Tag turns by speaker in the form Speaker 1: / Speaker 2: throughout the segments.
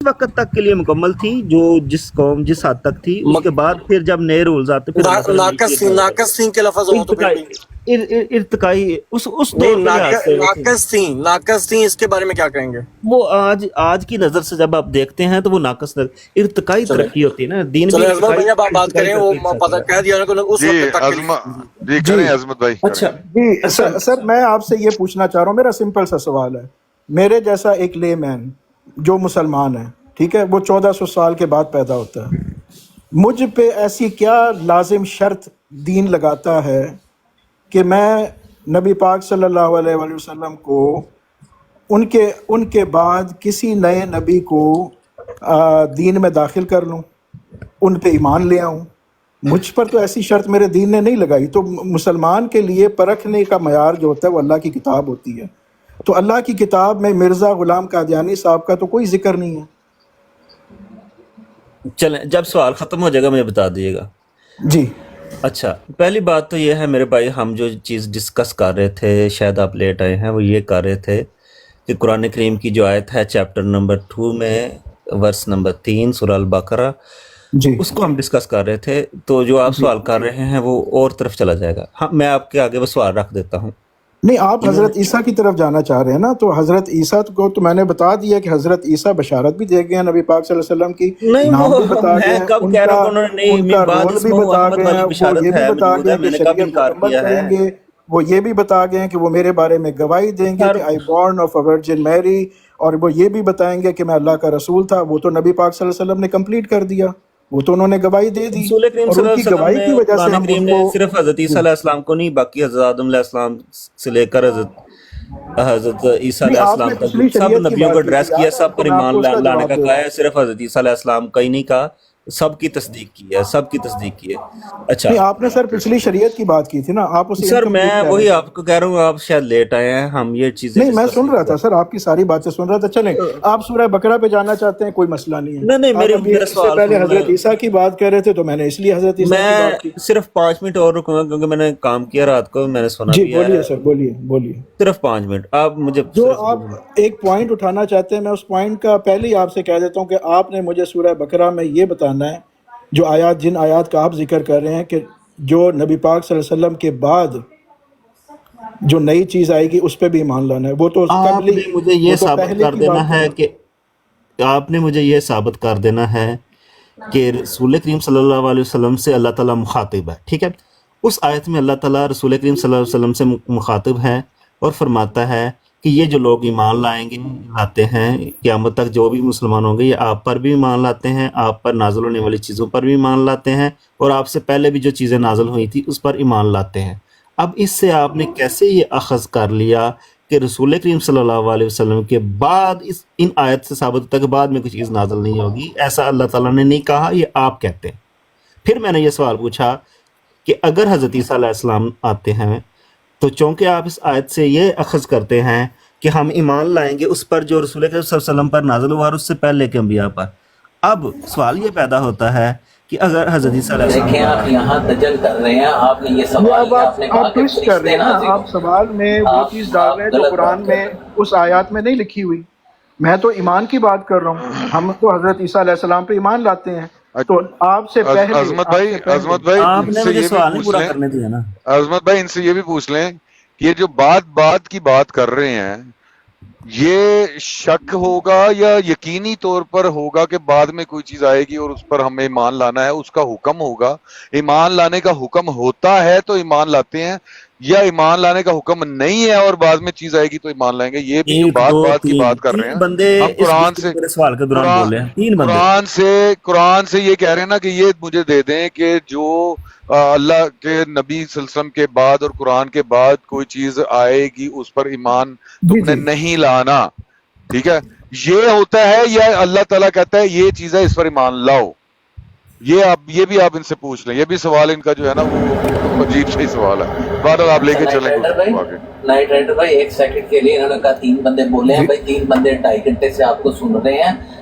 Speaker 1: وقت تک کے لیے مکمل تھی جو جس قوم جس حد تک تھی، اس کے بعد پھر جب نئے رولز آتے پھر اللہ تعالیٰ
Speaker 2: ناقص تھیں کے لفظ ہوں تو پھر
Speaker 1: ارتقائی اس طور
Speaker 2: نہیں،
Speaker 1: پہ لحاظ سے
Speaker 2: ناقص تھیں، اس کے بارے میں کیا کہیں گے؟
Speaker 1: وہ آج کی نظر سے جب آپ دیکھتے ہیں تو وہ ناقص ارتقائی ترقی ہوتی ہے نا، دین
Speaker 2: چلیں عظمت بھائی اب آپ بات کریں، وہ پتہ کہہ دیا کہ اس وقت تک
Speaker 3: جی کریں عظمت بھائی۔
Speaker 1: اچھا
Speaker 4: جی سر میں آپ سے یہ پوچھنا چاہ رہا ہوں، میرا سمپل سا سوال ہے، میرے جیسا ایک لے مین جو مسلمان ہے، ٹھیک ہے، وہ 1400 سال کے بعد پیدا ہوتا ہے، مجھ پہ ایسی کیا لازم شرط دین لگاتا ہے کہ میں نبی پاک صلی اللہ علیہ وآلہ وسلم کو ان کے بعد کسی نئے نبی کو دین میں داخل کر لوں، ان پہ ایمان لے آؤں؟ مجھ پر تو ایسی شرط میرے دین نے نہیں لگائی۔ تو مسلمان کے لیے پرکھنے کا معیار جو ہوتا ہے وہ اللہ کی کتاب ہوتی ہے، تو اللہ کی کتاب میں مرزا غلام قادیانی صاحب کا تو کوئی ذکر نہیں ہے۔
Speaker 1: چلیں جب سوال ختم ہو جائے گا مجھے بتا دیجیے گا۔
Speaker 4: جی
Speaker 1: اچھا، پہلی بات تو یہ ہے میرے بھائی، ہم جو چیز ڈسکس کر رہے تھے، شاید آپ لیٹ آئے ہیں، وہ یہ کر رہے تھے کہ قرآن کریم کی جو آیت ہے چیپٹر نمبر 2 میں ورس نمبر 3 سورہ البقرہ،
Speaker 4: جی
Speaker 1: اس کو ہم ڈسکس کر رہے تھے، تو جو آپ سوال کر رہے ہیں وہ اور طرف چلا جائے گا۔ ہاں میں آپ کے آگے وہ سوال رکھ دیتا ہوں۔
Speaker 4: نہیں، آپ حضرت عیسیٰ کی طرف جانا چاہ رہے ہیں نا، تو حضرت عیسیٰ کو تو میں نے بتا دیا کہ حضرت عیسیٰ بشارت بھی دے گئے ہیں نبی پاک صلی اللہ علیہ وسلم کی،
Speaker 1: نہیں
Speaker 4: نام
Speaker 1: وہ
Speaker 4: بھی بتا گئے
Speaker 1: میں
Speaker 4: ہیں،
Speaker 1: کب
Speaker 4: ان
Speaker 1: کہہ رہا
Speaker 4: کا
Speaker 1: ہوں انہوں نے
Speaker 4: ان کا
Speaker 1: بعد
Speaker 4: رول بھی
Speaker 1: اسمہ
Speaker 4: بتا
Speaker 1: احمد
Speaker 4: گئے
Speaker 1: والی
Speaker 4: ہیں، وہ
Speaker 1: بشارت
Speaker 4: یہ بھی
Speaker 1: ہے
Speaker 4: بتا
Speaker 1: موجود
Speaker 4: گئے
Speaker 1: ہے،
Speaker 4: ہیں
Speaker 1: میں
Speaker 4: کہ
Speaker 1: نے کب
Speaker 4: شریعت
Speaker 1: انکار
Speaker 4: مکمل
Speaker 1: کیا ہے؟
Speaker 4: کریں گے، وہ یہ بھی بتا گئے ہیں کہ وہ میرے بارے میں گواہی دیں گے کہ I born of a virgin میری، اور وہ یہ بھی بتائیں گے کہ میں اللہ کا رسول تھا۔ وہ تو نبی پاک صلی اللہ علیہ وسلم نے کمپلیٹ کر دیا، وہ تو انہوں نے گواہی دے دی،
Speaker 1: رسول کریم
Speaker 4: اور
Speaker 1: صلی
Speaker 4: ان
Speaker 1: اللہ
Speaker 4: کی
Speaker 1: علیہ وسلم
Speaker 4: گواہی
Speaker 1: نے،
Speaker 4: کی وجہ سے
Speaker 1: قرآن
Speaker 4: ہم
Speaker 1: کریم
Speaker 4: ان
Speaker 1: نے
Speaker 4: کو
Speaker 1: صرف حضرت عیسیٰ علیہ السلام کو نہیں، باقی حضرت آدم علیہ السلام سے لے کر حضرت عیسیٰ
Speaker 4: نہیں،
Speaker 1: علیہ
Speaker 4: آپ نے
Speaker 1: السلام تک
Speaker 4: پچھلی
Speaker 1: سب
Speaker 4: شریعت کی
Speaker 1: نبیوں کو
Speaker 4: بات کی
Speaker 1: ایڈریس
Speaker 4: تھی
Speaker 1: کیا،
Speaker 4: یاد ہے
Speaker 1: سب
Speaker 4: آپ کو،
Speaker 1: پر
Speaker 4: میں آپ کو
Speaker 1: ایمان
Speaker 4: اس کا
Speaker 1: لانے
Speaker 4: جواب
Speaker 1: کا
Speaker 4: دے
Speaker 1: کہا
Speaker 4: رہا
Speaker 1: ہے، صرف حضرت عیسیٰ علیہ السلام کا ہی نہیں کہا، سب کی تصدیق کی ہے، سب کی تصدیق کی ہے۔
Speaker 4: ہوں۔
Speaker 1: اچھا
Speaker 4: نہیں، آپ نے سر پچھلی شریعت کی بات کی تھی نا، آپ اسے
Speaker 1: سر، میں
Speaker 4: انکمپلیٹ کہہ رہے
Speaker 1: وہی
Speaker 4: تھے۔
Speaker 1: آپ کو کہہ رہا ہوں، آپ شاید لیٹ آئے ہیں، ہم یہ چیزیں
Speaker 4: نہیں، میں
Speaker 1: ڈسکس
Speaker 4: سن
Speaker 1: نہیں
Speaker 4: رہا
Speaker 1: کر
Speaker 4: تھا سر، آپ کی ساری باتیں سن رہا تھا۔ چلیں، آپ سورہ بقرہ پہ جانا چاہتے ہیں، کوئی مسئلہ نہیں ہے۔
Speaker 1: نہیں نہیں،
Speaker 4: آپ ابھی
Speaker 1: میرا
Speaker 4: اس سے
Speaker 1: سوال
Speaker 4: پہلے
Speaker 1: سن لیں،
Speaker 4: حضرت عیسیٰ کی بات کر رہے تھے، تو میں نے اس لیے حضرت عیسیٰ کی
Speaker 1: میں
Speaker 4: بات کی۔
Speaker 1: صرف 5 منٹ اور رکوں گا کیونکہ میں نے کام کیا رات کو، میں نے سنا
Speaker 4: جی
Speaker 1: بھی ہے،
Speaker 4: بولیے سر، بولیے بولیے۔
Speaker 1: صرف 5 منٹ آپ مجھے
Speaker 4: جو
Speaker 1: صرف
Speaker 4: آپ ایک پوائنٹ اٹھانا چاہتے ہیں، میں اس پوائنٹ کا پہلے ہی آپ سے کہہ دیتا ہوں کہ آپ نے مجھے سورہ بقرہ میں یہ بتانا ہے، جو آیات، جن آیات کا آپ ذکر کر رہے ہیں کہ جو نبی پاک صلی اللہ علیہ وسلم کے بعد جو نئی چیز آئے گی اس پہ بھی ایمان لانا ہے، وہ تو
Speaker 1: آپ
Speaker 4: قبل
Speaker 1: نے
Speaker 4: ہی،
Speaker 1: مجھے
Speaker 4: وہ
Speaker 1: یہ
Speaker 4: تو
Speaker 1: ثابت
Speaker 4: پہلے
Speaker 1: کر
Speaker 4: کی
Speaker 1: دینا
Speaker 4: بات
Speaker 1: ہے
Speaker 4: ہے۔
Speaker 1: کہ آپ نے مجھے یہ ثابت کر دینا ہے کہ رسول کریم صلی اللہ علیہ وسلم سے اللہ تعالیٰ مخاطب ہے، ٹھیک ہے؟ اس آیت میں اللہ تعالیٰ رسول کریم صلی اللہ علیہ وسلم سے مخاطب ہے اور فرماتا ہے کہ یہ جو لوگ ایمان لائیں گے، لاتے ہیں، قیامت تک جو بھی مسلمان ہوں گے یہ آپ پر بھی ایمان لاتے ہیں، آپ پر نازل ہونے والی چیزوں پر بھی ایمان لاتے ہیں، اور آپ سے پہلے بھی جو چیزیں نازل ہوئی تھی اس پر ایمان لاتے ہیں۔ اب اس سے آپ نے کیسے یہ اخذ کر لیا کہ رسول کریم صلی اللہ علیہ وسلم کے بعد ان آیت سے ثابت ہوتا ہے کہ بعد میں کوئی چیز نازل نہیں ہوگی؟ ایسا اللہ تعالیٰ نے نہیں کہا، یہ آپ کہتے ہیں۔ پھر میں نے یہ سوال پوچھا کہ اگر حضرت عیسیٰ علیہ السلام آتے ہیں تو چونکہ آپ اس آیت سے یہ اخذ کرتے ہیں کہ ہم ایمان لائیں گے اس پر جو رسول کریم صلی اللہ علیہ وسلم پر نازل ہوا اور اس سے پہلے کے انبیاء پر، اب سوال یہ پیدا ہوتا ہے کہ اگر حضرت عیسیٰ علیہ السلام،
Speaker 5: دیکھیں آپ یہاں دجل کر رہے ہیں، آپ نے یہ سوال
Speaker 4: اب
Speaker 5: کیا، آپ نے کہا
Speaker 4: آپ
Speaker 5: کہ
Speaker 4: ٹویسٹ کر رہے
Speaker 5: فرشتے
Speaker 4: ہیں نا،
Speaker 5: نازل
Speaker 4: آپ
Speaker 5: ہوں،
Speaker 4: سوال میں وہ چیز ڈال رہے ہیں جو
Speaker 5: غلط
Speaker 4: قرآن
Speaker 5: بات کر
Speaker 4: میں
Speaker 5: رہے ہیں۔
Speaker 4: اس آیات میں نہیں لکھی ہوئی۔ میں تو ایمان کی بات کر رہا ہوں، ہم تو حضرت عیسیٰ علیہ السلام پہ ایمان لاتے ہیں، تو آپ سے پہلے،
Speaker 3: عظمت
Speaker 4: آپ سے پہلے
Speaker 3: بھائی
Speaker 1: آپ
Speaker 3: ان
Speaker 1: نے
Speaker 3: سے
Speaker 1: مجھے
Speaker 3: یہ بھی
Speaker 1: سوال نہیں
Speaker 3: پوچھ
Speaker 1: پورا
Speaker 3: لیں،
Speaker 1: کرنے دیا نا۔
Speaker 3: عظمت بھائی ان سے یہ بھی پوچھ لیں کہ یہ جو بات کی بات کر رہے ہیں، یہ شک ہوگا یا یقینی طور پر ہوگا کہ بعد میں کوئی چیز آئے گی اور اس پر ہمیں ایمان لانا ہے، اس کا حکم ہوگا، ایمان لانے کا حکم ہوتا ہے تو ایمان لاتے ہیں، یا ایمان لانے کا حکم نہیں ہے اور بعد میں چیز آئے گی تو ایمان لائیں گے؟ یہ بھی جو
Speaker 1: ایک دو
Speaker 3: بات کی
Speaker 1: تین
Speaker 3: بات کر رہے
Speaker 1: تین
Speaker 3: ہیں،
Speaker 1: بندے
Speaker 3: ہم
Speaker 1: اس گفتگو میرے سوال کے دوران بولے ہیں، 3 بندے۔
Speaker 3: قرآن سے یہ کہہ رہے ہیں نا کہ یہ مجھے دے دیں کہ جو اللہ کے نبی صلی اللہ علیہ وسلم کے بعد اور قرآن کے بعد کوئی چیز آئے گی اس پر ایمان
Speaker 4: جی
Speaker 3: تم نے
Speaker 4: جی،
Speaker 3: نہیں لانا، ٹھیک ہے؟ یہ ہوتا ہے یا اللہ تعالیٰ کہتا ہے یہ چیز ہے اس پر ایمان لاؤ؟ یہ بھی آپ ان سے پوچھ لیں، یہ بھی سوال ان کا جو ہے نا وہ عجیب سے ہی سوال ہے۔ بہرحال آپ لے
Speaker 5: اچھا،
Speaker 3: کے چلیں گفتگو آگے۔
Speaker 5: نائٹ رائڈر بھائی 1 سیکنڈ کے لیے انہوں نے کہا 3 بندے بولے ہیں، بھائی 3 بندے 2.5 گھنٹے سے آپ کو سن رہے ہیں،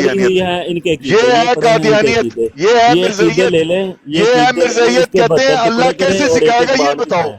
Speaker 3: قادیانیت
Speaker 1: ہوئی ہے ان کے عقیدے،
Speaker 3: یہ ہے
Speaker 1: پڑھے ہیں ان کے
Speaker 3: قادیانیت
Speaker 1: عقیدے،
Speaker 3: یہ ہے
Speaker 1: یہ عقیدے
Speaker 3: مرزائیت
Speaker 1: لے لیں،
Speaker 3: یہ ہے
Speaker 1: عقیدے اس
Speaker 3: مرزائیت
Speaker 1: کے
Speaker 3: کہتے ہیں
Speaker 1: بہتر
Speaker 3: اللہ
Speaker 1: ٹکڑے کریں
Speaker 3: کیسے
Speaker 1: اور ایک
Speaker 3: سکھائے
Speaker 1: ایک
Speaker 3: گا یہ
Speaker 1: بار
Speaker 3: بتاؤ
Speaker 1: اٹھائیں۔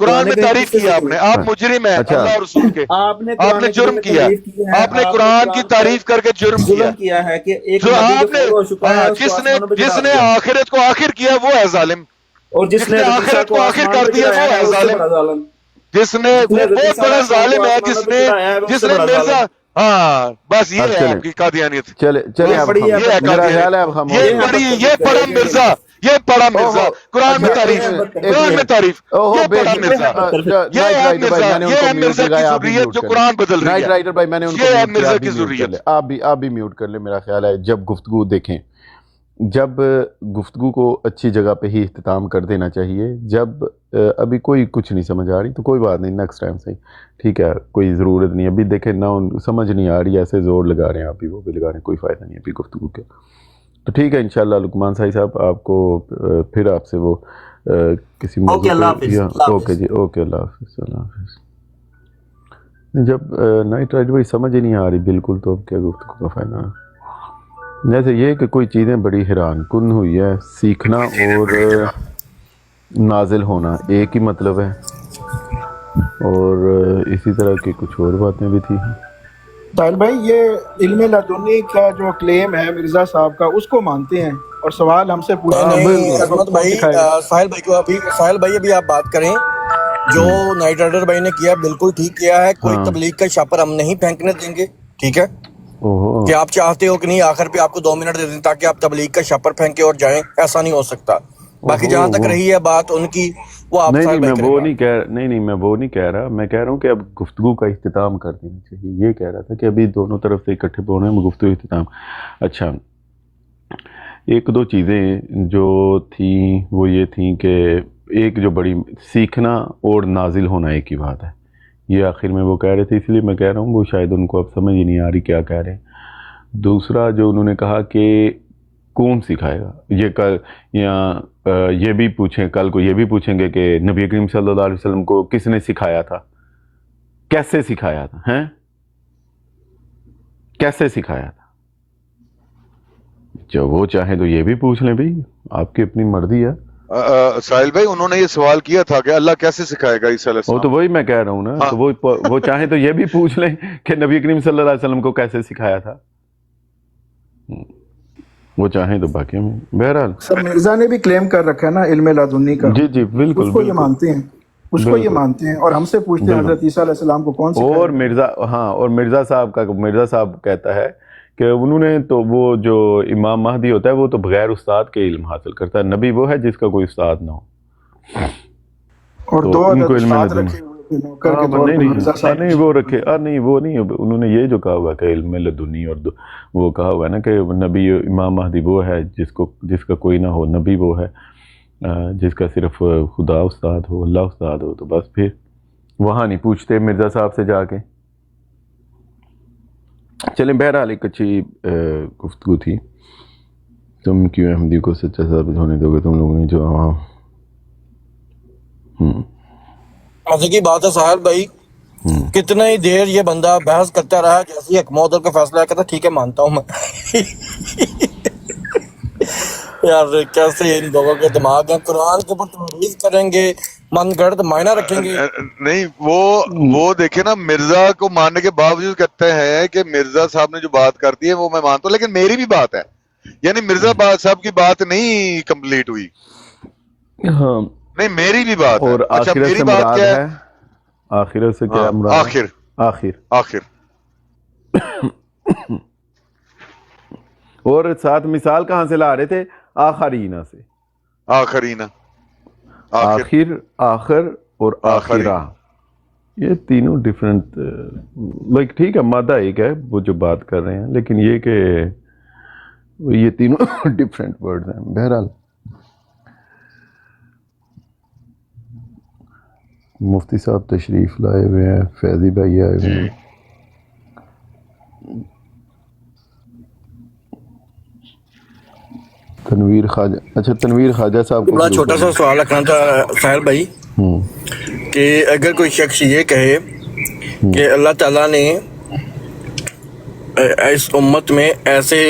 Speaker 3: قرآن میں تعریف کیا آپ نے، آپ مجرم ہیں
Speaker 6: اچھا۔
Speaker 3: اللہ اور رسول کے،
Speaker 4: آپ نے
Speaker 3: آپ نے جرم کیا، آپ نے قرآن کی تعریف کر کے جرم کیا
Speaker 4: ظلم کیا ہے کہ ایک
Speaker 3: جو
Speaker 4: نبی
Speaker 3: آپ
Speaker 4: جو فوت ہو چکا ہے
Speaker 3: نے
Speaker 4: اس کو
Speaker 3: جس
Speaker 4: آسمانوں
Speaker 3: نے
Speaker 4: پہ چڑھا
Speaker 3: آخرت کو آخر کیا وہ ہے ظالم،
Speaker 4: اور
Speaker 3: جس نے آخرت کو آخر کر دیا وہ ہے ظالم، جس نے وہ بہت بڑا ظالم ہے جس نے مرزا، ہاں بس یہ ہے آپ کی قادیانیت،
Speaker 6: چلے اب
Speaker 3: یہ ہے
Speaker 6: میرا خیال ہے اب
Speaker 3: قادیانیت،
Speaker 6: ہم
Speaker 3: یہ پڑا مرزا، یہ پڑا مرزا، قرآن میں تعریف، قرآن میں تعریف، یہ پڑا مرزا، یہ ہے مرزا، یہ ہے مرزا کی ضروریت جو قرآن بدل رہی
Speaker 6: نائٹ
Speaker 3: ہے،
Speaker 6: رائٹر بھائی میں نے ان کو
Speaker 3: یہ ہے
Speaker 6: میوٹ کیا،
Speaker 3: مرزا
Speaker 6: آپ
Speaker 3: کی
Speaker 6: بھی میوٹ کر
Speaker 3: ضروریت۔
Speaker 6: لیں، آپ بھی میوٹ کر لیں۔ میرا خیال ہے جب گفتگو دیکھیں، جب گفتگو کو اچھی جگہ پہ ہی اختتام کر دینا چاہیے، جب ابھی کوئی کچھ نہیں سمجھ آ رہی تو کوئی بات نہیں، نیکسٹ ٹائم سے ٹھیک ہے، کوئی ضرورت نہیں، ابھی دیکھیں نہ سمجھ نہیں آ رہی، ایسے زور لگا رہے ہیں آپ بھی، وہ بھی لگا رہے ہیں، کوئی فائدہ نہیں ابھی گفتگو کا، تو ٹھیک ہے انشاءاللہ لقمان صاحب صاحب آپ کو پھر آپ سے وہ کسی موضوع
Speaker 1: اوکے، اللہ حافظ، اللہ حافظ۔
Speaker 6: اوکے جی، اوکے اللہ حافظ، اللہ حافظ۔ جب نائٹ رائڈ بھائی سمجھ ہی نہیں آ رہی بالکل تو اب کیا گفتگو کا فائدہ ہے؟ جیسے یہ کہ کوئی چیزیں بڑی حیران کن ہوئی ہے، سیکھنا اور نازل ہونا ایک ہی مطلب ہے، اور اسی طرح کی کچھ اور باتیں بھی تھی۔
Speaker 4: ساحل بھائی یہ علم لدنی کا جو کلیم ہے مرزا صاحب کا اس کو مانتے ہیں اور سوال ہم سے پوچھتے ہیں
Speaker 2: نہیں عظمت بھائی، ساحل بھائی کو ساحل بھائی ابھی آپ بات کریں جو نائٹ رائڈر بھائی نے کیا بالکل ٹھیک کیا ہے، کوئی تبلیغ کا شاپر ہم نہیں پھینکنے دیں گے، ٹھیک ہے کہ آپ چاہتے ہو کہ نہیں آخر پہ آپ کو 2 منٹ دے دیں تاکہ آپ تبلیغ کا شاپر پھینکے اور جائیں، ایسا نہیں ہو سکتا۔ باقی جہاں تک رہی ہے بات ان کی، وہ آپ ساحل بھائی کریں گا۔
Speaker 6: نہیں میں وہ نہیں کہہ رہا، میں کہہ رہا ہوں کہ اب گفتگو کا اختتام کر دینا چاہیے، یہ کہہ رہا تھا کہ ابھی دونوں طرف سے اکٹھے ہونے میں گفتگو اختتام۔ اچھا ایک دو چیزیں جو تھیں وہ یہ تھیں کہ ایک جو بڑی سیکھنا اور نازل ہونا ایک ہی بات ہے، یہ آخر میں وہ کہہ رہے تھے، اس لیے میں کہہ رہا ہوں وہ شاید ان کو اب سمجھ ہی نہیں آ رہی کیا کہہ رہے ہیں۔ دوسرا جو انہوں نے کہا کہ کون سکھائے گا، یہ کل یا یہ بھی پوچھیں، کل کو یہ بھی پوچھیں گے کہ نبی کریم صلی اللہ علیہ وسلم کو کس نے سکھایا تھا، کیسے سکھایا تھا، ہیں کیسے سکھایا تھا؟ جو وہ چاہیں تو یہ بھی پوچھ لیں بھائی، آپ کی اپنی مرضی ہے۔
Speaker 3: ساحل بھائی انہوں نے یہ سوال کیا تھا کہ اللہ کیسے سکھائے گا عیسیٰ علیہ
Speaker 6: وہ
Speaker 3: السلام،
Speaker 6: تو وہی میں کہہ رہا ہوں نا، تو وہ چاہیں تو یہ بھی پوچھ لیں کہ نبی کریم صلی اللہ علیہ وسلم کو کیسے سکھایا تھا، وہ چاہیں تو باقی میں بہرحال
Speaker 4: سر مرزا نے بھی کلیم کر رکھا ہے نا علم لدنی کا،
Speaker 6: جی بالکل
Speaker 4: اس کو یہ مانتے ہیں، اس کو یہ مانتے ہیں، اور ہم سے پوچھتے ہیں حضرت عیسیٰ علیہ السلام کو کون سکھایا؟
Speaker 6: اور مرزا صاحب کہتا ہے کہ انہوں نے تو وہ جو امام مہدی ہوتا ہے وہ تو بغیر استاد کے علم حاصل کرتا ہے، نبی وہ ہے جس کا کوئی استاد نہ ہو،
Speaker 4: اور
Speaker 6: تو
Speaker 4: دو
Speaker 6: ان کو
Speaker 4: عدد
Speaker 6: علم
Speaker 4: استاد
Speaker 6: لدنی
Speaker 4: رکھے ہوئے نوکر کے طور پر مرزا صاحب
Speaker 6: نہیں وہ رکھے نہیں وہ نہیں، انہوں نے یہ جو کہا ہوا کہ علم لدنی، اور وہ کہا ہوا ہے نا کہ نبی امام مہدی وہ ہے جس کا کوئی نہ ہو، نبی وہ ہے جس کا صرف خدا استاد ہو، اللہ استاد ہو، تو بس پھر وہاں نہیں پوچھتے مرزا صاحب سے جا کے۔ چلیں بہرحال ایک اچھی گفتگو تھی۔ تم کیوں احمدی کو سچا ثابت ہونے دو گے، تم لوگوں نے جو عوام
Speaker 2: مزے کی بات ہے ساحل بھائی، کتنا ہی دیر یہ بندہ بحث کرتا رہا، جیسے ہی ایک معدل کا فیصلہ کہتا ٹھیک ہے مانتا ہوں میں۔ یار کیسے ان لوگوں کے دماغ ہیں، قرآن کے اوپر تحریف کریں گے، من گڑت معنی رکھیں گے۔
Speaker 3: نہیں وہ دیکھیں نا، مرزا کو ماننے کے باوجود کہتے ہیں کہ مرزا صاحب نے جو بات کر دی ہے وہ میں مانتا ہوں، لیکن میری بھی بات ہے، یعنی مرزا صاحب کی بات نہیں کمپلیٹ ہوئی،
Speaker 6: ہاں
Speaker 3: نہیں میری بھی بات ہے۔
Speaker 6: اور
Speaker 3: اچھا
Speaker 6: آخرت
Speaker 3: میری
Speaker 6: سے
Speaker 3: بات
Speaker 6: مراد
Speaker 3: کیا
Speaker 6: ہے، آخرت سے کیا مراد ہے؟ آخر اور ساتھ مثال کہاں سے لا رہے تھے؟ آخرینہ سے،
Speaker 3: آخرینہ،
Speaker 6: آخر اور آخرہ، یہ تینوں ڈیفرنٹ، لائک ٹھیک ہے مادہ ایک ہے وہ جو بات کر رہے ہیں، لیکن یہ کہ یہ تینوں ڈیفرنٹ ورڈز ہیں۔ بہرحال مفتی صاحب تشریف لائے ہوئے ہیں، فیضی بھائی آئے ہوئے ہیں، تنویر خواجہ، اچھا تنویر خواجہ صاحب کو
Speaker 2: بڑا چھوٹا سا سوال رکھنا تھا ساحل بھائی، کہ اگر کوئی شخص یہ کہے کہ اللہ تعالیٰ نے اس امت میں ایسے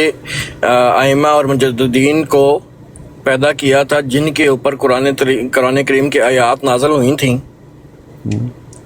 Speaker 2: ائمہ اور مجددین کو پیدا کیا تھا جن کے اوپر قرآن کریم کی آیات نازل ہوئی تھیں،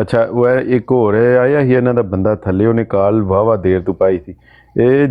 Speaker 6: ਅੱਛਾ ਉਹ ਇੱਕ ਹੋਰ ਆਇਆ ਸੀ ਇਹਨਾਂ ਦਾ ਬੰਦਾ ਥੱਲੇ, ਉਹਨੇ ਕਾਲ ਵਾਵਾ ਦੇਰ ਤੋਂ ਪਾਈ ਸੀ। ਇਹ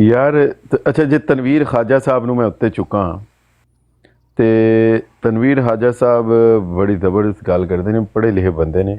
Speaker 6: ਯਾਰ ਅੱਛਾ ਜੇ ਤਨਵੀਰ ਖਾਜਾ ਸਾਹਿਬ ਨੂੰ ਮੈਂ ਉੱਤੇ ਚੁੱਕਾਂ ਤੇ ਤਨਵੀਰ ਖਾਜਾ ਸਾਹਿਬ ਬੜੀ ਜ਼ਬਰਦਸਤ ਗੱਲ ਕਰਦੇ ਨੇ, ਪੜ੍ਹੇ ਲਿਖੇ ਬੰਦੇ ਨੇ।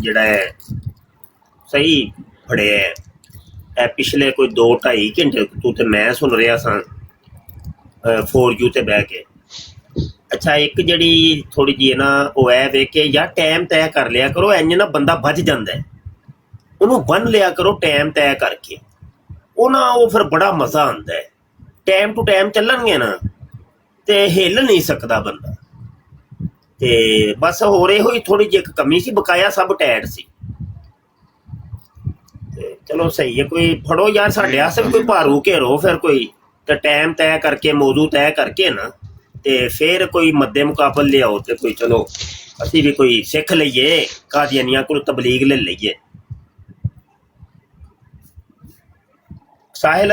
Speaker 7: ਜਿਹੜਾ ਹੈ ਸਹੀ ਫੜਿਆ ਹੈ। ਇਹ ਪਿਛਲੇ ਕੋਈ 2-2.5 ਘੰਟੇ ਤੋਂ ਤੇ ਮੈਂ ਸੁਣ ਰਿਹਾ ਸਾਂ ਫੋਰ ਯੂ ਤੇ ਬਹਿ ਕੇ। ਅੱਛਾ ਇੱਕ ਜਿਹੜੀ ਥੋੜੀ ਜਿਹੀ ਨਾ ਉਹ ਐ ਵੇ ਕਿ ਯਾਰ ਟਾਈਮ ਤੈਅ ਕਰ ਲਿਆ ਕਰੋ, ਇੰਜ ਨਾ ਬੰਦਾ ਵੱਜ ਜਾਂਦਾ ਹੈ, ਉਹਨੂੰ ਬੰਨ ਲਿਆ ਕਰੋ ਟਾਈਮ ਤੈਅ ਕਰਕੇ, ਉਹ ਨਾ ਉਹ ਫਿਰ ਬੜਾ ਮਜ਼ਾ ਆਉਂਦਾ ਹੈ। ਟਾਈਮ ਟੂ ਟਾਈਮ ਚੱਲਣਗੇ ਨਾ ਤੇ ਹਿੱਲ ਨਹੀਂ ਸਕਦਾ ਬੰਦਾ। ਤੇ ਬਸ ਹੋਰ ਇਹੋ ਹੀ ਥੋੜੀ ਜਿਹੀ ਇੱਕ ਕਮੀ ਸੀ, ਬਕਾਇਆ ਸਭ ਟਾਇਟ ਸੀ। ਤੇ ਚਲੋ ਸਹੀ ਹੈ, ਕੋਈ ਫੜੋ ਯਾਰ ਸਾਡੇ ਵਾਸਤੇ ਵੀ ਕੋਈ ਭਾਰੂ ਘੇਰੋ ਫਿਰ ਕੋਈ, ਤੇ ਟਾਈਮ ਤੈਅ ਕਰਕੇ ਮੌਜੂ ਤੈਅ ਕਰਕੇ ਨਾ ਤੇ ਫਿਰ ਕੋਈ ਮੱਦੇ ਮੁਕਾਬਲ ਲਿਆਓ ਤੇ ਕੋਈ ਚਲੋ ਅਸੀਂ ਵੀ ਕੋਈ ਸਿੱਖ ਲਈਏ, ਕਾਦੀਆਨੀਆਂ ਕੋਲ ਤਬਲੀਗ ਲੈ ਲਈਏ। ਸਾਹਿਲ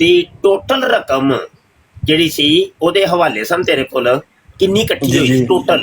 Speaker 7: ਦੀ ਟੋਟਲ ਰਕਮ ਜਿਹੜੀ ਸੀ ਉਹਦੇ ਹਵਾਲੇ ਸਨ ਤੇਰੇ ਕੋਲ, ਕਿੰਨੀ ਇਕੱਠੀ ਹੋਈ ਸੀ ਟੋਟਲ?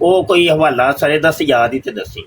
Speaker 7: ਉਹ ਕੋਈ ਹਵਾਲਾ ਸਾਰੇ ਦੱਸ, ਯਾਦ ਹੀ ਤੇ ਦੱਸੀ।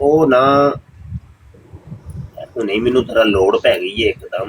Speaker 7: ਉਹ ਨਾ ਹੁਣੇ ਮੈਨੂੰ ਤੇਰਾ ਲੋੜ ਪੈ ਗਈ ਹੈ ਇੱਕਦਮ।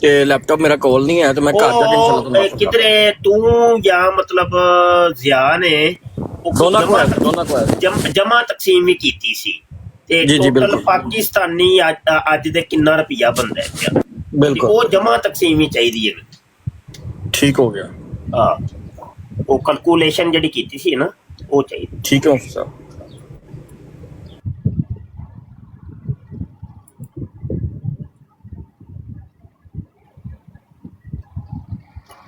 Speaker 2: ਤੇ ਲੈਪਟਾਪ ਮੇਰਾ ਕੋਲ ਨਹੀਂ ਹੈ ਤੇ ਮੈਂ ਘਰ ਜਾ ਕੇ ਇਨਸ਼ਾਅੱਲਾ
Speaker 7: ਕਿਧਰੇ ਤੂੰ ਜਾਂ ਮਤਲਬ ਜ਼ਿਆ ਨੇ
Speaker 2: ਦੋਨਾਂ ਕੋ
Speaker 7: ਜਮਾ ਤਕਸੀਮ ਵੀ ਕੀਤੀ ਸੀ ਤੇ ਟੋਟਲ ਪਾਕਿਸਤਾਨੀ ਅੱਜ ਦੇ ਕਿੰਨਾ ਰੁਪਿਆ ਬੰਦਾ ਹੈ
Speaker 2: ਬਿਲਕੁਲ
Speaker 7: ਉਹ ਜਮਾ ਤਕਸੀਮ ਹੀ ਚਾਹੀਦੀ ਹੈ।
Speaker 2: ਠੀਕ ਹੋ ਗਿਆ।
Speaker 7: ਹਾਂ ਉਹ ਕੈਲਕੂਲੇਸ਼ਨ ਜਿਹੜੀ ਕੀਤੀ ਸੀ ਨਾ ਉਹ ਚਾਹੀਦੀ।
Speaker 2: ਠੀਕ ਹੈ ਮੁਫਤੀ ਸਾਹਿਬ।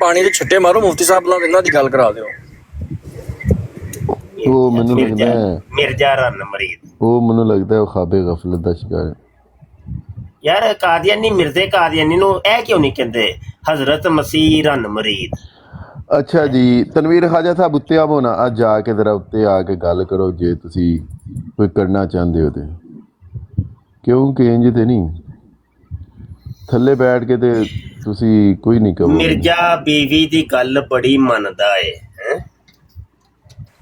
Speaker 2: ਪਾਣੀ ਦੇ ਛਿੱਟੇ ਮਾਰੋ, ਮੁਫਤੀ ਸਾਹਿਬ ਨਾਲ ਇਹਨਾਂ ਦੀ ਗੱਲ ਕਰਾ ਦਿਓ।
Speaker 6: ਉਹ ਮੈਨੂੰ ਲੱਗਦਾ ਹੈ
Speaker 7: ਮਿਰਜ਼ਾ ਰਨ ਮਰੀਦ।
Speaker 6: ਉਹ ਮੈਨੂੰ ਲੱਗਦਾ ਹੈ ਉਹ ਖਾਬੇ ਗਫਲਤ ਦਾ ਸ਼ਿਕਾਰ ਹੈ।
Speaker 7: ਯਾਰ ਕਾਦੀਆਨੀ ਮਿਰਜ਼ੇ ਕਾਦੀਆਨੀ ਨੂੰ ਇਹ ਕਿਉਂ ਨਹੀਂ ਕਹਿੰਦੇ ਹਜ਼ਰਤ ਮਸੀਹ ਰਨ ਮਰੀਦ?
Speaker 6: ਅੱਛਾ ਜੀ, ਤਨਵੀਰ ਖਾਜਾ ਸਾਹਿਬ ਉੱਤੇ ਆਵੋ ਨਾ, ਅੱਜ ਜਾ ਕੇ ਜ਼ਰਾ ਉੱਤੇ ਆ ਕੇ ਗੱਲ ਕਰੋ ਜੇ ਤੁਸੀਂ ਕੋਈ ਕਰਨਾ ਚਾਹੁੰਦੇ ਹੋ ਤੇ, ਕਿਉਂਕਿ ਇੰਜ ਤੇ ਨਹੀਂ ਥੱਲੇ ਬੈਠ ਕੇ ਤੇ ਤੁਸੀਂ ਕੋਈ ਨਹੀਂ ਕਹੋ।
Speaker 7: ਮਿਰਜ਼ਾ ਬੀਵੀ ਦੀ ਗੱਲ ਬੜੀ ਮੰਨਦਾ ਏ ਹੈਂ?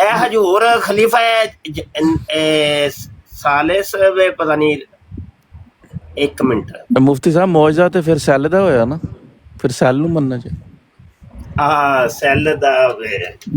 Speaker 7: ਇਹ ਹਜੂਰ ਖਲੀਫਾ ਸਾਲਿਸ ਵੇ ਪਤਾ ਨਹੀਂ ਇੱਕ ਮਿੰਟ
Speaker 8: ਮੁਫਤੀ ਸਾਹਿਬ ਮੌਜਾ ਤੇ ਫਿਰ ਸੈੱਲ ਦਾ ਹੋਇਆ ਨਾ, ਫਿਰ ਸੈੱਲ ਨੂੰ ਮੰਨਣਾ ਚਾਹੀਦਾ।
Speaker 7: ਆ ਸੈੱਲ ਦਾ ਵੇ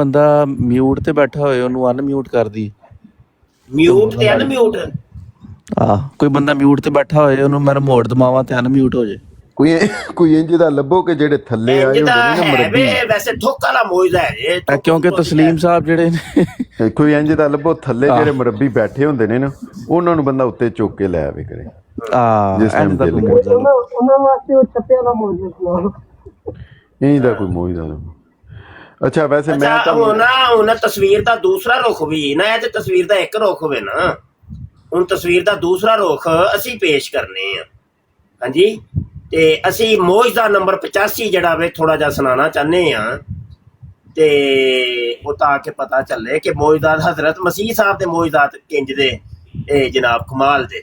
Speaker 8: ਬੰਦਾ ਮਿਊਟ ਤੇ ਬੈਠਾ ਹੋਏ ਉਹਨੂੰ ਅਨਮਿਊਟ ਕਰ ਦੀ।
Speaker 7: ਮਿਊਟ ਤੇ ਅਨਮਿਊਟ
Speaker 8: ਕੋਈ ਬੰਦਾ ਮਿਊਟ ਤੇ ਬੈਠਾ ਹੋਏ ਉਹਨੂੰ ਮੈਂ ਰਿਮੋਟ ਦਬਾਵਾਂ ਤੇ ਅਨਮਿਊਟ ਹੋ ਜੇ।
Speaker 6: ਕੋਈ ਇੰਜ ਦਾ ਲੱਭੋ ਕਿ ਜਿਹੜੇ ਥੱਲੇ ਆਏ ਹੁੰਦੇ ਨੇ ਨਾ ਮਰਬੀ।
Speaker 7: ਵੈਸੇ ਠੋਕ ਵਾਲਾ ਮੋਇਜ਼ਾ ਹੈ ਇਹ
Speaker 8: ਕਿਉਂਕਿ ਤਸਲੀਮ ਸਾਹਿਬ ਜਿਹੜੇ ਨੇ
Speaker 6: ਕੋਈ ਇੰਜ ਦਾ ਲੱਭੋ ਥੱਲੇ ਜਿਹੜੇ ਮਰਬੀ ਬੈਠੇ ਹੁੰਦੇ ਨੇ ਨਾ ਉਹਨਾਂ ਨੂੰ ਬੰਦਾ ਉੱਤੇ ਚੁੱਕ ਕੇ ਲੈ ਆਵੇ ਕਰੇ। ਜਿਸ ਟਾਈਮ ਦਿਲ ਕਰੇ
Speaker 9: ਉਹਨਾਂ ਵਾਸਤੇ ਉਹ ਛੱਪਿਆ ਦਾ ਮੌਜੂਦ ਸੁਣਾਓ।
Speaker 6: ਇੰਜ ਦਾ ਕੋਈ ਮੋਇਜ਼ਾ ਨਾ। ਅੱਛਾ ਵੈਸੇ ਮੈਂ ਤਾਂ
Speaker 7: ਹੁਣ ਤਸਵੀਰ ਦਾ ਦੂਸਰਾ ਰੁਖ ਵੀ ਨਾ, ਇਹ ਤੇ ਤਸਵੀਰ ਦਾ ਇੱਕ ਰੁਖ ਹੋਵੇ ਨਾ। ਹੁਣ ਤਸਵੀਰ ਦਾ ਦੂਸਰਾ ਰੁਖ ਅਸੀਂ ਪੇਸ਼ ਕਰਨੇ ਆ। ਹਾਂਜੀ, ਤੇ ਅਸੀਂ ਮੌਜਜ਼ਾ ਨੰਬਰ 85 ਜਿਹੜਾ ਵੇ ਥੋੜਾ ਜਿਹਾ ਸੁਣਾਉਣਾ ਚਾਹੁੰਦੇ ਆ ਤੇ ਉਹ ਤਾਂ ਕਿ ਪਤਾ ਚੱਲੇ ਕਿ ਮੌਜਜ਼ਾਤ ਹਜ਼ਰਤ ਮਸੀਹ ਸਾਹਿਬ ਦੇ ਮੌਜਜ਼ਾਤ ਕਿੰਜ ਦੇ ਜਨਾਬ ਕਮਾਲ ਦੇ।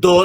Speaker 7: 2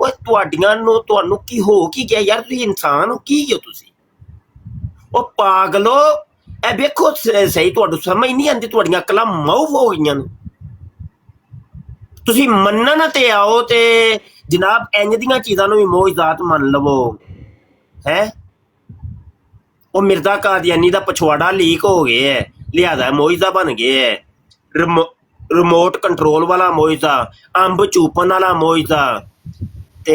Speaker 7: ਓਏ ਤੁਹਾਨੂੰ ਕੀ ਹੋ ਕੀ ਗਿਆ ਯਾਰ? ਤੁਸੀਂ ਇਨਸਾਨ ਹੋ ਕੀ ਹੋ ਤੁਸੀਂ? ਉਹ ਪਾਗਲੋ, ਇਹ ਵੇਖੋ ਸਹੀ, ਤੁਹਾਨੂੰ ਸਮਝ ਨਹੀਂ ਆਉਂਦੀ, ਤੁਹਾਡੀਆਂ ਅਕਲਾਂ ਮਊਫ ਹੋ ਗਈਆਂ ਨੇ। ਤੁਸੀਂ ਮੰਨਣ ਤੇ ਆਓ ਤੇ ਜਨਾਬ ਇੰਜ ਦੀਆਂ ਚੀਜ਼ਾਂ ਨੂੰ ਵੀ ਮੌਜਜ਼ਾਤ ਮੰਨ ਲਵੋ ਹੈ। ਉਹ ਮਿਰਜ਼ਾ ਕਾਦੀਆਨੀ ਦਾ ਪਛਵਾੜਾ ਲੀਕ ਹੋ ਗਿਆ ਹੈ, ਲਿਆਦਾ ਮੋਇਜ਼ਾ ਬਣ ਗਿਆ ਹੈ, ਰਿਮੋਟ ਕੰਟਰੋਲ ਵਾਲਾ ਮੋਇਜ਼ਾ, ਅੰਬ ਚੂਪਣ ਵਾਲਾ ਮੋਇਜ਼ਾ, ਤੇ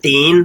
Speaker 7: 3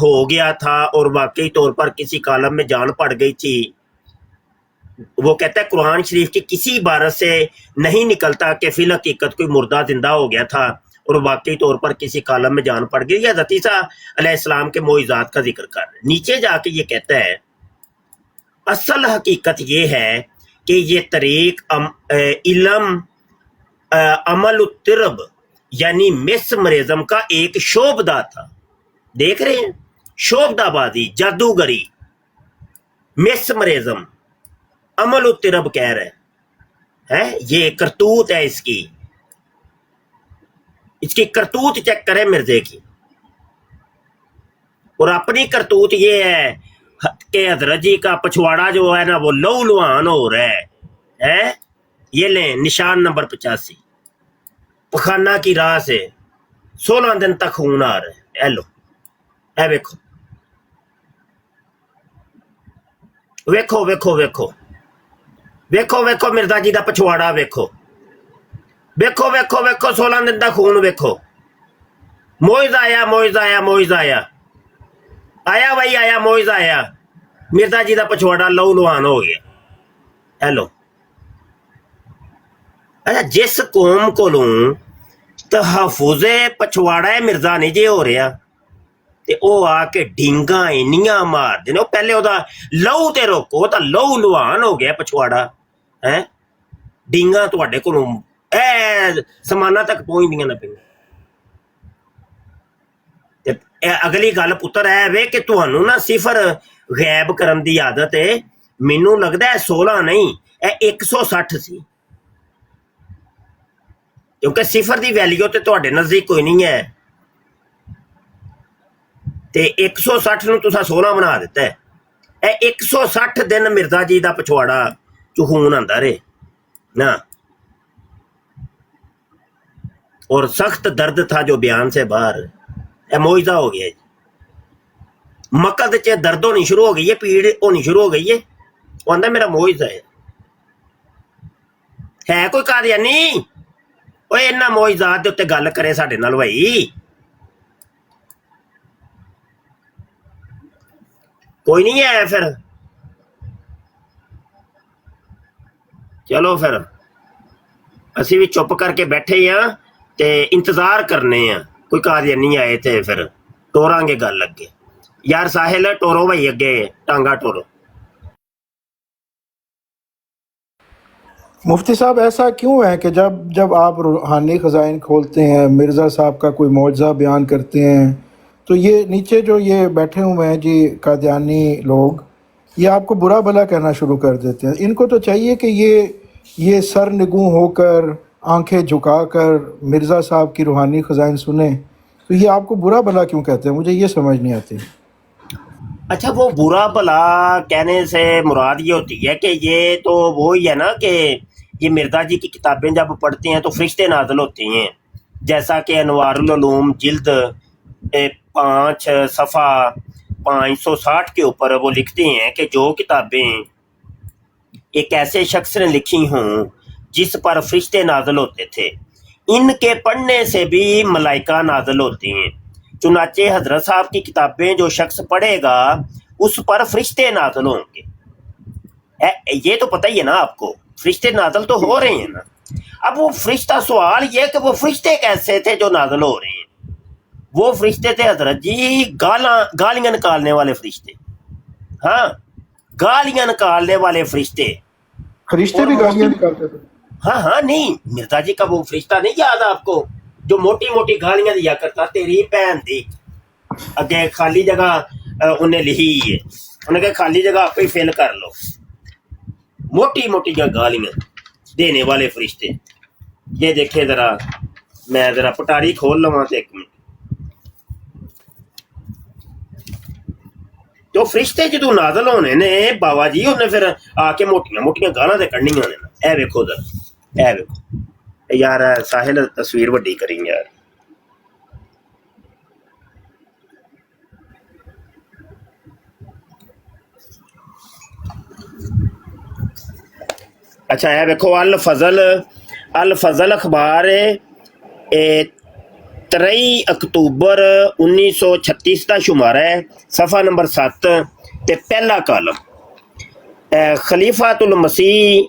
Speaker 7: ہو گیا تھا اور واقعی طور پر کسی کالم میں جان پڑ گئی تھی. وہ کہتا ہے قرآن شریف کی کسی عبارت سے نہیں نکلتا کہ فی الحقیقت کوئی مردہ زندہ ہو گیا تھا اور واقعی طور پر کسی کالم میں جان پڑ گئی. یا حضرت عیسیٰ علیہ السلام کے معجزات کا ذکر کر رہے. نیچے جا کے یہ کہتا ہے اصل حقیقت یہ ہے کہ یہ طریق علم عمل الطرب یعنی مسمرزم کا ایک شعبدہ تھا. دیکھ رہے ہیں شعبدہ بازی، جادوگری، مسمرزم، عمل الطرب کہہ رہے ہیں. یہ کرتوت ہے اس کی کرتوت چیک کرے مرزے کی. اور اپنی کرتوت یہ ہے کہ حضرت جی کا پچھواڑا جو ہے نا وہ لہو لہان ہو رہا ہے. یہ لیں نشان نمبر 85 پخانہ کی راہ سے 16 دن تک خون آ رہا ہے. اے لو اے ویکھو ویکھو ویکھو ویکھو ویکھو ویکھو مرزا جی دا پچھواڑا ویکھو ویکھو ویکھو ویکھو 16 دن دا خون ویکھو. معجزہ آیا معجزہ آیا معجزہ آیا آیا بھائی آیا معجزہ آیا. مرزا جی دا پچھواڑا لہو لہان ہو گیا. ہیلو اچھا جس قوم کو تحفظ پچھواڑا مرزا نہیں جے ہو رہا تے او آ کے ڈینگاں اینیاں مار دینے. پہلے او دا لہو تے روکو تا لہو لہان ہو گیا پچھواڑا. ڈینگاں تواڈے کولوں اے سمانہ تک پہنچ دیاں نہ پئی. اگلی گل پتر ہے وے کہ تہانوں نا صفر غائب کرن دی عادت ہے. مینوں لگدا ہے 16 نہیں اے 160 سی کیونکہ صفر دی ویلیو تے تواڈے نزدیک کوئی نہیں ہے تے 160 نو تساں 16 بنا دیتا ہے. اے 160 دن مرزا جی دا پچھواڑا خون آندا رہے نا اور سخت درد تھا جو بیان سے باہر. اے معجزہ ہو گیا جی. مقد چ درد ہونی شروع ہو گئی ہے، پیڑ ہونی شروع ہو گئی ہے. وہ آندا میرا معجزہ ہے کوئی قادیانی اوے انہاں معجزات دے اوتے گل کرے ساڈے نال بھائی. کوئی نہیں ہے پھر چلو پھر اسی بھی چپ کر کے بیٹھے ہاں تے انتظار کرنے ہاں کوئی قادیانی آئے تے پھر ٹوراں گے گل اگے. یار ساحل ٹورو بھائی اگے ٹانگا ٹورو.
Speaker 4: مفتی صاحب ایسا کیوں ہے کہ جب آپ روحانی خزائن کھولتے ہیں، مرزا صاحب کا کوئی معجزہ بیان کرتے ہیں، تو یہ نیچے جو یہ بیٹھے ہوئے ہیں جی قادیانی لوگ، یہ آپ کو برا بھلا کہنا شروع کر دیتے ہیں. ان کو تو چاہیے کہ یہ سر نگوں ہو کر آنکھیں جھکا کر مرزا صاحب کی روحانی خزائن سنیں، تو یہ آپ کو برا بھلا کیوں کہتے ہیں؟ مجھے یہ سمجھ نہیں آتی.
Speaker 7: اچھا وہ برا بھلا کہنے سے مراد یہ ہوتی ہے کہ یہ تو وہی ہے نا کہ یہ مرزا جی کی کتابیں جب پڑھتے ہیں تو فرشتے نازل ہوتے ہیں. جیسا کہ انوار العلوم جلد 5 صفحہ 560 کے اوپر وہ لکھتے ہیں کہ جو کتابیں ایک ایسے شخص نے لکھی ہوں جس پر فرشتے نازل ہوتے تھے، ان کے پڑھنے سے بھی ملائکہ نازل ہوتے ہیں. چنانچہ حضرت صاحب کی کتابیں جو شخص پڑھے گا اس پر فرشتے نازل ہوں گے. یہ تو پتہ ہی ہے نا آپ کو، فرشتے نازل تو ہو رہے ہیں نا. اب وہ فرشتہ سوال یہ کہ وہ فرشتے کیسے تھے جو نازل ہو رہے ہیں؟ وہ فرشتے تھے حضرت جی گالیاں نکالنے والے فرشتے. ہاں گالیاں نکالنے والے فرشتے.
Speaker 4: فرشتے بھی گالیاں نکالتے تھے؟
Speaker 7: ہاں نہیں مرزا جی کا وہ فرشتہ نہیں یاد آپ کو جو موٹی موٹی گالیاں دیا کرتا، تیری بہن دی. اگے خالی جگہ انہیں لکھی ہے، انہیں کہ خالی جگہ آپ ہی فل کر لو. موٹی موٹی گالیاں دینے والے فرشتے. یہ دیکھیں ذرا، میں ذرا پٹاری کھول لوں تو 1 منٹ. تو فرشتے جدو نازل ہونے نے بابا جی انہیں پھر آ کے موٹیاں موٹیاں گالاں تے کڈنیاں نے. اے ویکھو ذرا، اے ویکھو یار ساحل تصویر وڈی کریں یار. اچھا اے ویکھو الفضل اخبار 23 ਅਕਤੂਬਰ 1936 ਦਾ ਸ਼ੁਮਾਰਾ ਹੈ, ਸਫਾ ਨੰਬਰ 7 ਤੇ ਪਹਿਲਾ ਕਾਲਮ। ਖਲੀਫਾਤੁਲ ਮਸੀਹ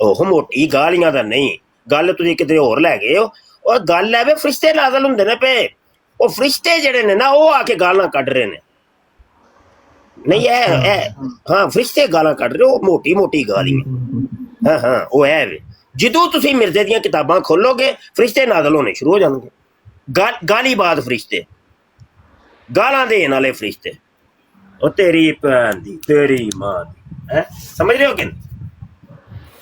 Speaker 7: ਉਹ ਮੋਟੀ ਗਾਲੀਆਂ ਦਾ ਨਹੀਂ, ਗੱਲ ਤੁਸੀਂ ਕਿਤੇ ਹੋਰ ਲੈ ਗਏ ਹੋ। ਉਹ ਗੱਲ ਹੈ ਵੀ ਫਰਿਸ਼ਤੇ ਨਾਜ਼ਲ ਹੁੰਦੇ ਨੇ ਪਏ, ਉਹ ਫਰਿਸ਼ਤੇ ਜਿਹੜੇ ਨੇ ਨਾ ਉਹ ਆ ਕੇ ਗਾਲਾਂ ਕੱਢ ਰਹੇ ਨੇ। ਨਹੀਂ ਹਾਂ ਫਰਿਸ਼ਤੇ ਗਾਲਾਂ ਕੱਢ ਰਹੇ, ਉਹ ਮੋਟੀ ਗਾਲੀਆਂ। ਹਾਂ ਉਹ ਹੈ ਵੇ, ਜਦੋਂ ਤੁਸੀਂ ਮਿਰਜ਼ੇ ਦੀਆਂ ਕਿਤਾਬਾਂ ਖੋਲੋਗੇ ਫਰਿਸ਼ਤੇ ਨਾਜ਼ਲ ਹੋਣੇ ਸ਼ੁਰੂ ਹੋ ਜਾਣਗੇ। ਗਾਲੀਬਾਜ਼ ਫਰਿਸ਼ਤੇ, ਗਾਲਾਂ ਦੇਣ ਵਾਲੇ ਫਰਿਸ਼ਤੇ, ਉਹ ਤੇਰੀ ਭੈਣ ਦੀ ਤੇਰੀ ਮਾਂ ਦੀ, ਹੈ ਸਮਝ ਰਹੇ ਹੋ ਕਿ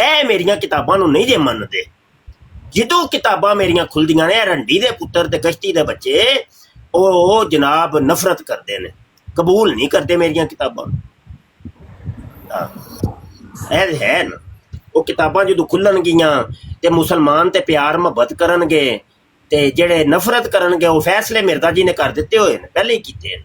Speaker 7: ਇਹ ਮੇਰੀਆਂ ਕਿਤਾਬਾਂ ਨੂੰ ਨਹੀਂ ਜੇ ਮੰਨਦੇ। ਜਦੋਂ ਕਿਤਾਬਾਂ ਮੇਰੀਆਂ ਖੁੱਲਦੀਆਂ ਨੇ, ਰੰਡੀ ਦੇ ਪੁੱਤਰ ਤੇ ਗਸ਼ਤੀ ਦੇ ਬੱਚੇ ਉਹ ਜਨਾਬ ਨਫ਼ਰਤ ਕਰਦੇ ਨੇ, ਕਬੂਲ ਨਹੀਂ ਕਰਦੇ ਮੇਰੀਆਂ ਕਿਤਾਬਾਂ। ਇਹ ਹੈ ਨਾ, ਉਹ ਕਿਤਾਬਾਂ ਜਦੋਂ ਖੁੱਲਣਗੀਆਂ ਤੇ ਮੁਸਲਮਾਨ ਤੇ ਪਿਆਰ ਮੁਹੱਬਤ ਕਰਨਗੇ, ਤੇ ਜਿਹੜੇ ਨਫ਼ਰਤ ਕਰਨਗੇ ਉਹ ਫੈਸਲੇ ਮਿਰਜ਼ਾ ਜੀ ਨੇ ਕਰ ਦਿੱਤੇ ਹੋਏ ਨੇ, ਪਹਿਲੇ ਹੀ ਕੀਤੇ ਨੇ।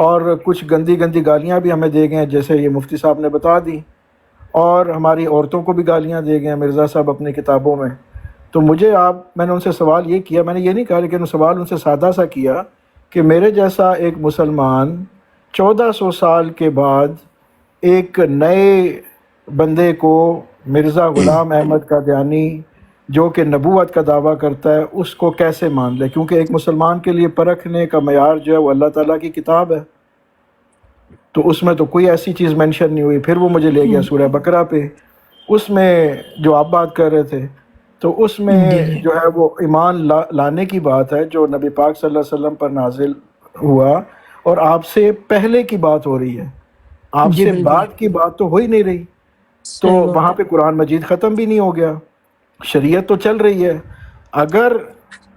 Speaker 4: اور کچھ گندی گندی گالیاں بھی ہمیں دے گئے ہیں، جیسے یہ مفتی صاحب نے بتا دی، اور ہماری عورتوں کو بھی گالیاں دے گئے ہیں مرزا صاحب اپنی کتابوں میں۔ تو میں نے ان سے سوال یہ کیا، میں نے یہ نہیں کہا، لیکن سوال ان سے سادہ سا کیا کہ میرے جیسا ایک مسلمان 1400 سال کے بعد ایک نئے بندے کو، مرزا غلام احمد قادیانی جو کہ نبوت کا دعویٰ کرتا ہے، اس کو کیسے مان لے؟ کیونکہ ایک مسلمان کے لیے پرکھنے کا معیار جو ہے وہ اللہ تعالیٰ کی کتاب ہے، تو اس میں تو کوئی ایسی چیز مینشن نہیں ہوئی۔ پھر وہ مجھے لے گیا سورہ بقرہ پہ، اس میں جو آپ بات کر رہے تھے، تو اس میں جو ہے وہ ایمان لانے کی بات ہے جو نبی پاک صلی اللہ علیہ وسلم پر نازل ہوا، اور آپ سے پہلے کی بات ہو رہی ہے، آپ سے بعد کی بات تو ہو ہی نہیں رہی۔ تو وہاں پہ قرآن مجید ختم بھی نہیں ہو گیا، شریعت تو چل رہی ہے۔ اگر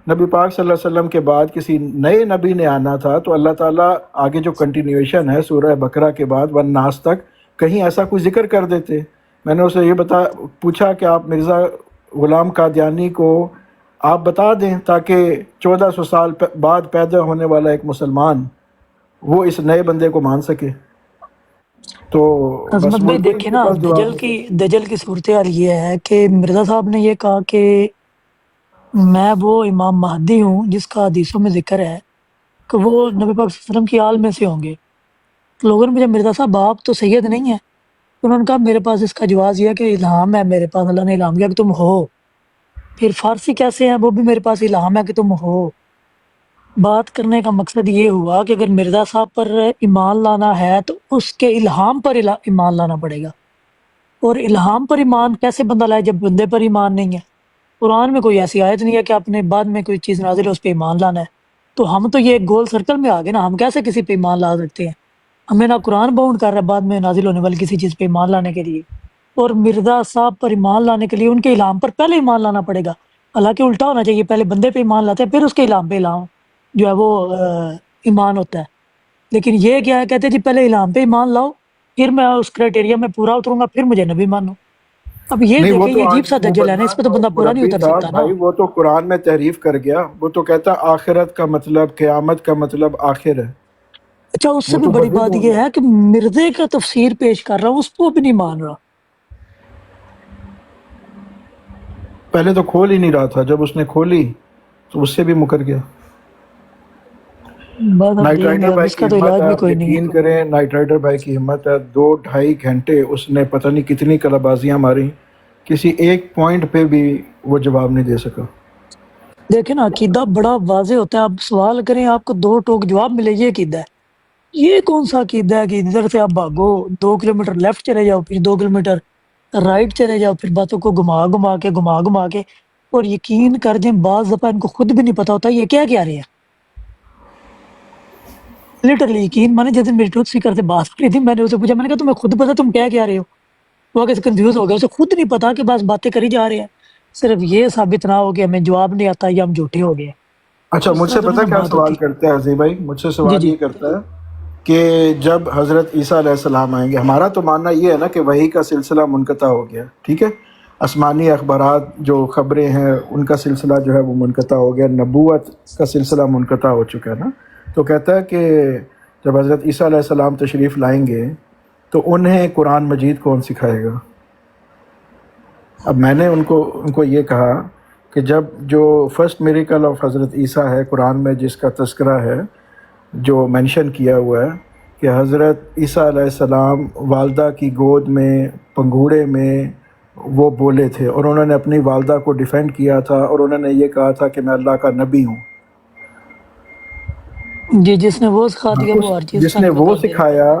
Speaker 4: نبی پاک صلی اللہ علیہ وسلم کے بعد کسی نئے نبی نے آنا تھا تو اللہ تعالیٰ آگے جو کنٹینیویشن ہے سورہ بقرہ کے بعد والناس تک، کہیں ایسا کوئی ذکر کر دیتے۔ میں نے اسے یہ پوچھا کہ آپ مرزا غلام قادیانی کو آپ بتا دیں تاکہ 1400 سال بعد پیدا ہونے والا ایک مسلمان وہ اس نئے بندے کو مان سکے۔ تو
Speaker 9: عظمت بھائی دیکھیں نا، دجل کی صورتحال یہ ہے کہ مرزا صاحب نے یہ کہا کہ میں وہ امام مہدی ہوں جس کا حدیثوں میں ذکر ہے کہ وہ نبی پاک صلی اللہ علیہ وسلم کی آل میں سے ہوں گے۔ لوگوں نے پوچھا مرزا صاحب آپ تو سید نہیں ہیں؟ انہوں نے کہا میرے پاس اس کا جواز یہ ہے کہ الہام ہے، میرے پاس اللہ نے الہام کیا کہ تم ہو۔ پھر فارسی کیسے ہیں؟ وہ بھی میرے پاس الہام ہے کہ تم ہو۔ بات کرنے کا مقصد یہ ہوا کہ اگر مرزا صاحب پر ایمان لانا ہے تو اس کے الہام پر ایمان لانا پڑے گا، اور الہام پر ایمان کیسے بندہ لائے جب بندے پر ایمان نہیں ہے؟ قرآن میں کوئی ایسی آیت نہیں ہے کہ آپ نے بعد میں کوئی چیز نازل ہے اس پہ ایمان لانا ہے۔ تو ہم تو یہ گول سرکل میں آ گئے نا، ہم کیسے کسی پہ ایمان لا سکتے ہیں؟ ہمیں نہ قرآن باؤنڈ کر رہا ہے بعد میں نازل ہونے والی کسی چیز پہ ایمان لانے کے لیے، اور مرزا صاحب پر ایمان لانے کے لیے ان کے الہام پر پہلے ایمان لانا پڑے گا۔ حالانکہ الٹا ہونا چاہیے، پہلے بندے پہ ایمان لاتے ہیں پھر اس کے الہام پہ جو ہے وہ ایمان ہوتا ہے۔ لیکن یہ کیا ہے، کہتے ہیں جی پہلے الہام پہ ایمان لاؤ، پھر میں اس کرائٹیریا میں پورا اتروں گا، پھر مجھے نبی مانو۔ اب یہ
Speaker 4: نہیں، وہ
Speaker 9: دیکھیں
Speaker 4: تو
Speaker 9: یہ عجیب
Speaker 4: آج
Speaker 9: سا دجل ہے نا، اس پہ تو بندہ پورا نہیں
Speaker 4: مربی
Speaker 9: اتر
Speaker 4: صاحب
Speaker 9: سکتا نا۔
Speaker 4: بھائی، وہ تو قرآن میں تحریف کر گیا، وہ تو کہتا آخرت کا مطلب، قیامت کا مطلب آخر ہے۔
Speaker 9: اچھا اس سے
Speaker 4: وہ
Speaker 9: بھی
Speaker 4: تو
Speaker 9: بڑی
Speaker 4: بدو
Speaker 9: بات
Speaker 4: بول
Speaker 9: یہ
Speaker 4: رہا
Speaker 9: ہے کہ مرزے کا تفسیر پیش کر رہا ہوں، اس کو بھی نہیں مان رہا۔
Speaker 4: پہلے تو کھول ہی نہیں رہا تھا، جب اس نے کھولی تو اس سے بھی مکر گیا۔
Speaker 9: بات اب
Speaker 4: نائٹ
Speaker 9: دیں گے،
Speaker 4: رائڈر
Speaker 9: اب
Speaker 4: بھائی
Speaker 9: اس
Speaker 4: کی
Speaker 9: کا تو
Speaker 4: ہمت
Speaker 9: علاج
Speaker 4: ہے،
Speaker 9: بھی
Speaker 4: آپ
Speaker 9: کوئی نہیں ہے۔
Speaker 4: یقین کریں، نائٹ رائڈر بھائی کی ہمت ہے، 2-2.5 گھنٹے اس نے پتہ نہیں کتنی کلابازیاں ماری، کسی ایک پوائنٹ پہ بھی وہ جواب نہیں دے سکا۔
Speaker 9: دیکھیں نا، عقیدہ بڑا واضح ہوتا ہے، آپ سوال کریں آپ کو 2 ٹوک جواب ملے، یہ عقیدہ ہے۔ یہ کون سا عقیدہ ہے کہ ادھر سے آپ بھاگو 2 کلومیٹر لیفٹ چلے جاؤ، پھر 2 کلومیٹر رائٹ چلے جاؤ، پھر باتوں کو گھما گھما کے، اور یقین کر جائیں بعض دفعہ ان کو خود بھی نہیں پتا ہوتا یہ کیا رہے ہیں۔ لٹرلی یقین مانے، جیسے میری ٹوتھ اسپیکر سے بات کر رہی تھی، میں نے اسے پوچھا، میں نے کہا تمہیں خود پتا تم کیا رہے ہو؟ وہ کیسے کنفیوز ہو گیا، اسے خود نہیں پتا کہ بس باتیں کری جا رہے ہیں، صرف یہ ثابت نہ ہو کہ ہمیں جواب نہیں آتا یا ہم جھوٹے ہو گئے۔
Speaker 4: اچھا،
Speaker 9: اس
Speaker 4: مجھ
Speaker 9: طرح
Speaker 4: سے
Speaker 9: تو
Speaker 4: پتہ
Speaker 9: نہیں
Speaker 4: کیا
Speaker 9: بات
Speaker 4: سوال
Speaker 9: ہوتی۔
Speaker 4: کرتا ہے عظیم بھائی؟ مجھ سے
Speaker 9: جی
Speaker 4: سوال
Speaker 9: جی
Speaker 4: یہ کرتا ہے کہ جب حضرت عیسیٰ علیہ السلام آئیں گے، ہمارا تو ماننا یہ ہے نا کہ وحی کا سلسلہ منقطع ہو گیا، ٹھیک ہے، آسمانی اخبارات جو خبریں ہیں ان کا سلسلہ جو ہے وہ منقطع ہو گیا، نبوت کا سلسلہ منقطع ہو چکا ہے نا۔ تو کہتا ہے کہ جب حضرت عیسیٰ علیہ السلام تشریف لائیں گے تو انہیں قرآن مجید کون سکھائے گا؟ اب میں نے ان کو یہ کہا کہ جب جو فرسٹ میریکل آف حضرت عیسیٰ ہے قرآن میں، جس کا تذکرہ ہے، جو مینشن کیا ہوا ہے کہ حضرت عیسیٰ علیہ السلام والدہ کی گود میں پنگھوڑے میں وہ بولے تھے، اور انہوں نے اپنی والدہ کو ڈیفینڈ کیا تھا، اور انہوں نے یہ کہا تھا کہ میں اللہ کا نبی ہوں۔
Speaker 9: جی، جس نے وہ سکھا دیا وہ ہر چیز
Speaker 4: جس
Speaker 9: کا
Speaker 4: نے
Speaker 9: نبی
Speaker 4: وہ
Speaker 9: کر دے گا۔
Speaker 4: سکھایا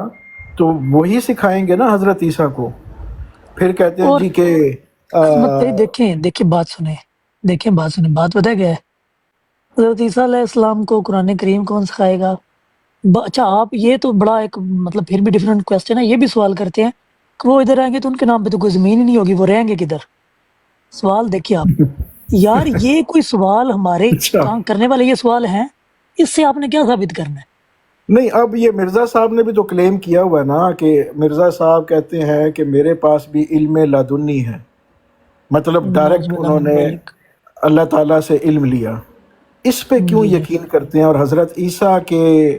Speaker 4: تو وہی سکھائیں گے نا حضرت عیسیٰ کو۔ پھر کہتے ہیں
Speaker 9: اور
Speaker 4: جی کہ
Speaker 9: عظمت بھائی دیکھیں بات سنیں، بات پتہ ہے کیا ہے؟ حضرت عیسیٰ علیہ السلام کو قرآن کریم کون سکھائے گا؟ اچھا، آپ یہ تو بڑا ایک مطلب پھر بھی ڈیفرنٹ کویسچن ہے، یہ بھی سوال کرتے ہیں کہ وہ ادھر آئیں گے تو ان کے نام پہ تو کوئی زمین ہی نہیں ہوگی، وہ رہیں گے کدھر؟ سوال دیکھیے آپ یار، یہ کوئی سوال ہمارے
Speaker 4: اچھا
Speaker 9: کام کرنے والے یہ سوال ہیں، اس سے آپ نے کیا ثابت کرنا ہے؟
Speaker 4: نہیں، اب یہ مرزا صاحب نے بھی تو کلیم کیا ہوا ہے نا کہ مرزا صاحب کہتے ہیں کہ میرے پاس بھی علم لدنی ہے، مطلب
Speaker 9: نعوذ
Speaker 4: ڈائریکٹ
Speaker 9: باللہ
Speaker 4: انہوں
Speaker 9: من
Speaker 4: نے
Speaker 9: ذالک۔
Speaker 4: اللہ تعالیٰ سے علم لیا۔ اس پہ کیوں
Speaker 9: جی جی،
Speaker 4: یقین کرتے ہیں؟ اور حضرت عیسیٰ کے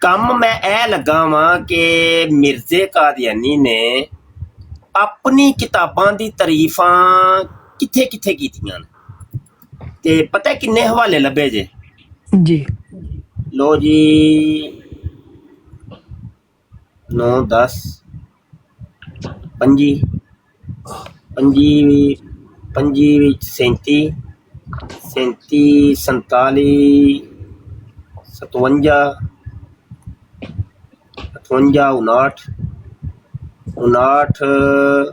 Speaker 7: ਕੰਮ ਮੈਂ ਇਹ ਲੱਗਾ ਵਾਂ ਕਿ ਮਿਰਜ਼ੇ ਕਾਦੀਆਨੀ ਨੇ ਆਪਣੀ ਕਿਤਾਬਾਂ ਦੀ ਤਾਰੀਫਾਂ ਕਿੱਥੇ ਕਿੱਥੇ ਕੀਤੀਆਂ ਨੇ, ਤੇ ਪਤਾ ਕਿੰਨੇ ਹਵਾਲੇ ਲੱਭੇ ਜੇ?
Speaker 9: ਜੀ
Speaker 7: ਲੋ ਜੀ 9 10 25 25 25 ਵਿੱਚ 37 37 47 57 58 59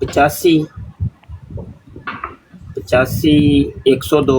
Speaker 7: 85 85 102।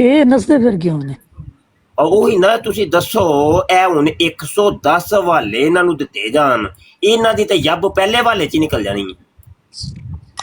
Speaker 9: ਇਹ ਨਸਦੇ ਫਿਰ ਕਿਉਂ ਨੇ?
Speaker 7: ਉਹੀ ਨਾ ਤੁਸੀਂ ਦੱਸੋ, ਇਹ ਹੁਣ 110 ਹਵਾਲੇ ਇਹਨਾਂ ਨੂੰ ਦਿੱਤੇ ਜਾਣ, ਇਹਨਾਂ ਦੀ ਤੇ ਯੱਬ ਪਹਿਲੇ ਹਵਾਲੇ 'ਚ ਹੀ ਨਿਕਲ ਜਾਣੀ ਹੈ,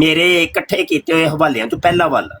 Speaker 7: ਮੇਰੇ ਇਕੱਠੇ ਕੀਤੇ ਹੋਏ ਹਵਾਲਿਆਂ 'ਚੋਂ ਪਹਿਲਾ ਹਵਾਲਾ।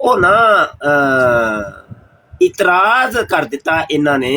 Speaker 7: ਉਹ ਨਾ ਇਤਰਾਜ਼ ਕਰ ਦਿੱਤਾ ਇਹਨਾਂ ਨੇ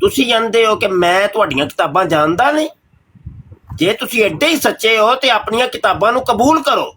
Speaker 7: ਤੁਸੀਂ ਕਹਿੰਦੇ ਹੋ ਕਿ ਮੈਂ ਤੁਹਾਡੀਆਂ ਕਿਤਾਬਾਂ ਜਾਣਦਾ ਨਹੀਂ, ਜੇ ਤੁਸੀਂ ਐਡੇ ਹੀ ਸੱਚੇ ਹੋ ਤੇ ਆਪਣੀਆਂ ਕਿਤਾਬਾਂ ਨੂੰ ਕਬੂਲ ਕਰੋ,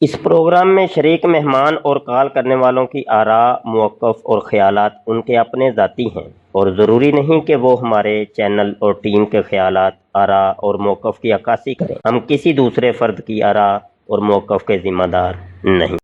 Speaker 7: اس پروگرام میں شریک مہمان اور کال کرنے والوں کی آراء، موقف اور خیالات ان کے اپنے ذاتی ہیں اور ضروری نہیں کہ وہ ہمارے چینل اور ٹیم کے خیالات، آراء اور موقف کی عکاسی کریں۔ ہم کسی دوسرے فرد کی آراء اور موقف کے ذمہ دار نہیں۔